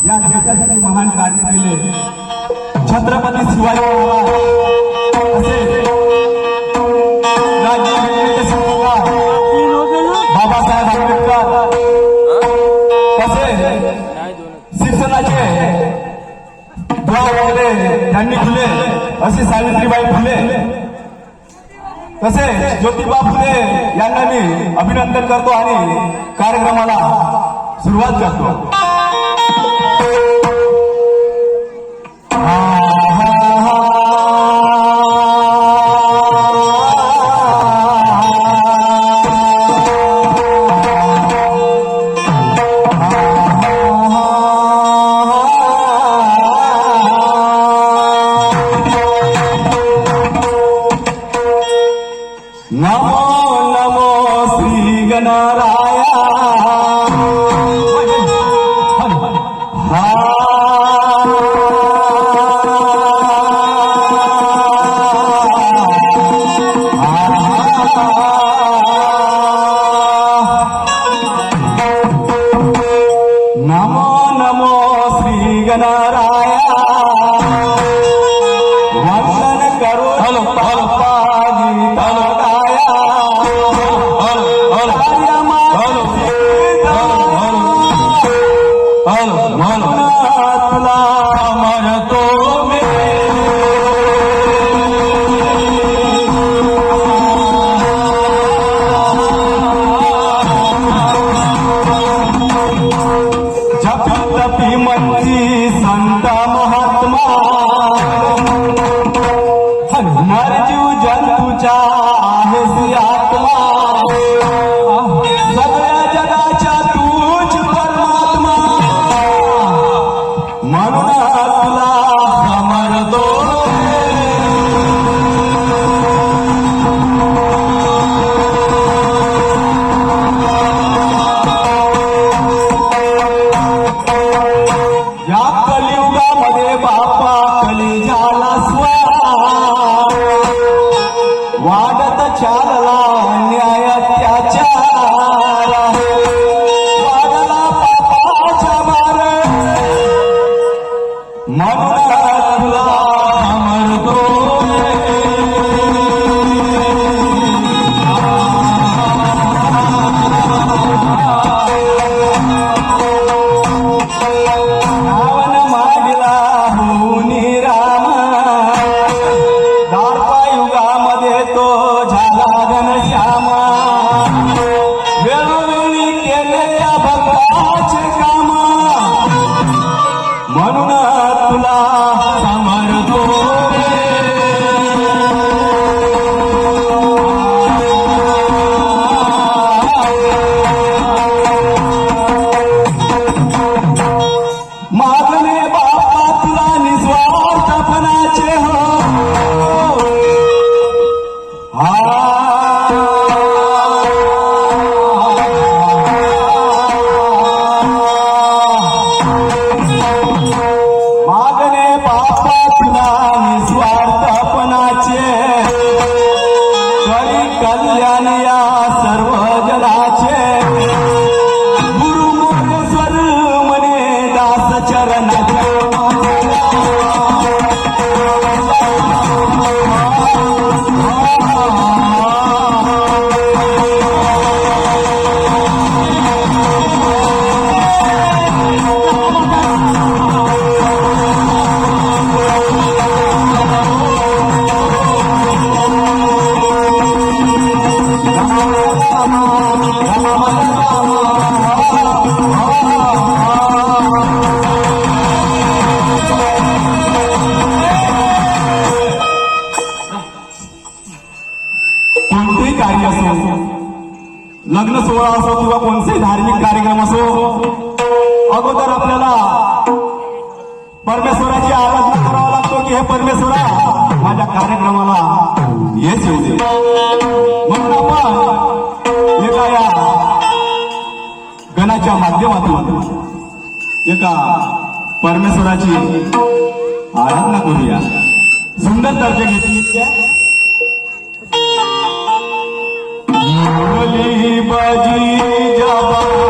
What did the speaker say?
या देशासाठी महान कार्य केले छत्रपती शिवाजी बाबासाहेब आंबेडकर तसेच शिक्षणाचे त्यांनी फुले असे सावित्रीबाई फुले तसेच ज्योतिबा फुले यांना मी अभिनंदन करतो आणि कार्यक्रमाला सुरुवात करतो. नमो नमो श्री गणराया नमो नमो श्री गणराया वंदन करो संत महात्मा हनुमान जीव जंतूच्या आहेस आत्मा सगळ्या जगाच्या तूच परमात्मा कार्यक्रम असो, अगोदर आपल्याला परमेश्वराची आराधना करावा लागतो की हे परमेश्वरा माझ्या कार्यक्रमाला येस येऊ दे. म्हणून आपण एका या गणाच्या माध्यमातून एका परमेश्वराची आराधना करूया. सुंदर दर्जा घेतली बाजी जाबा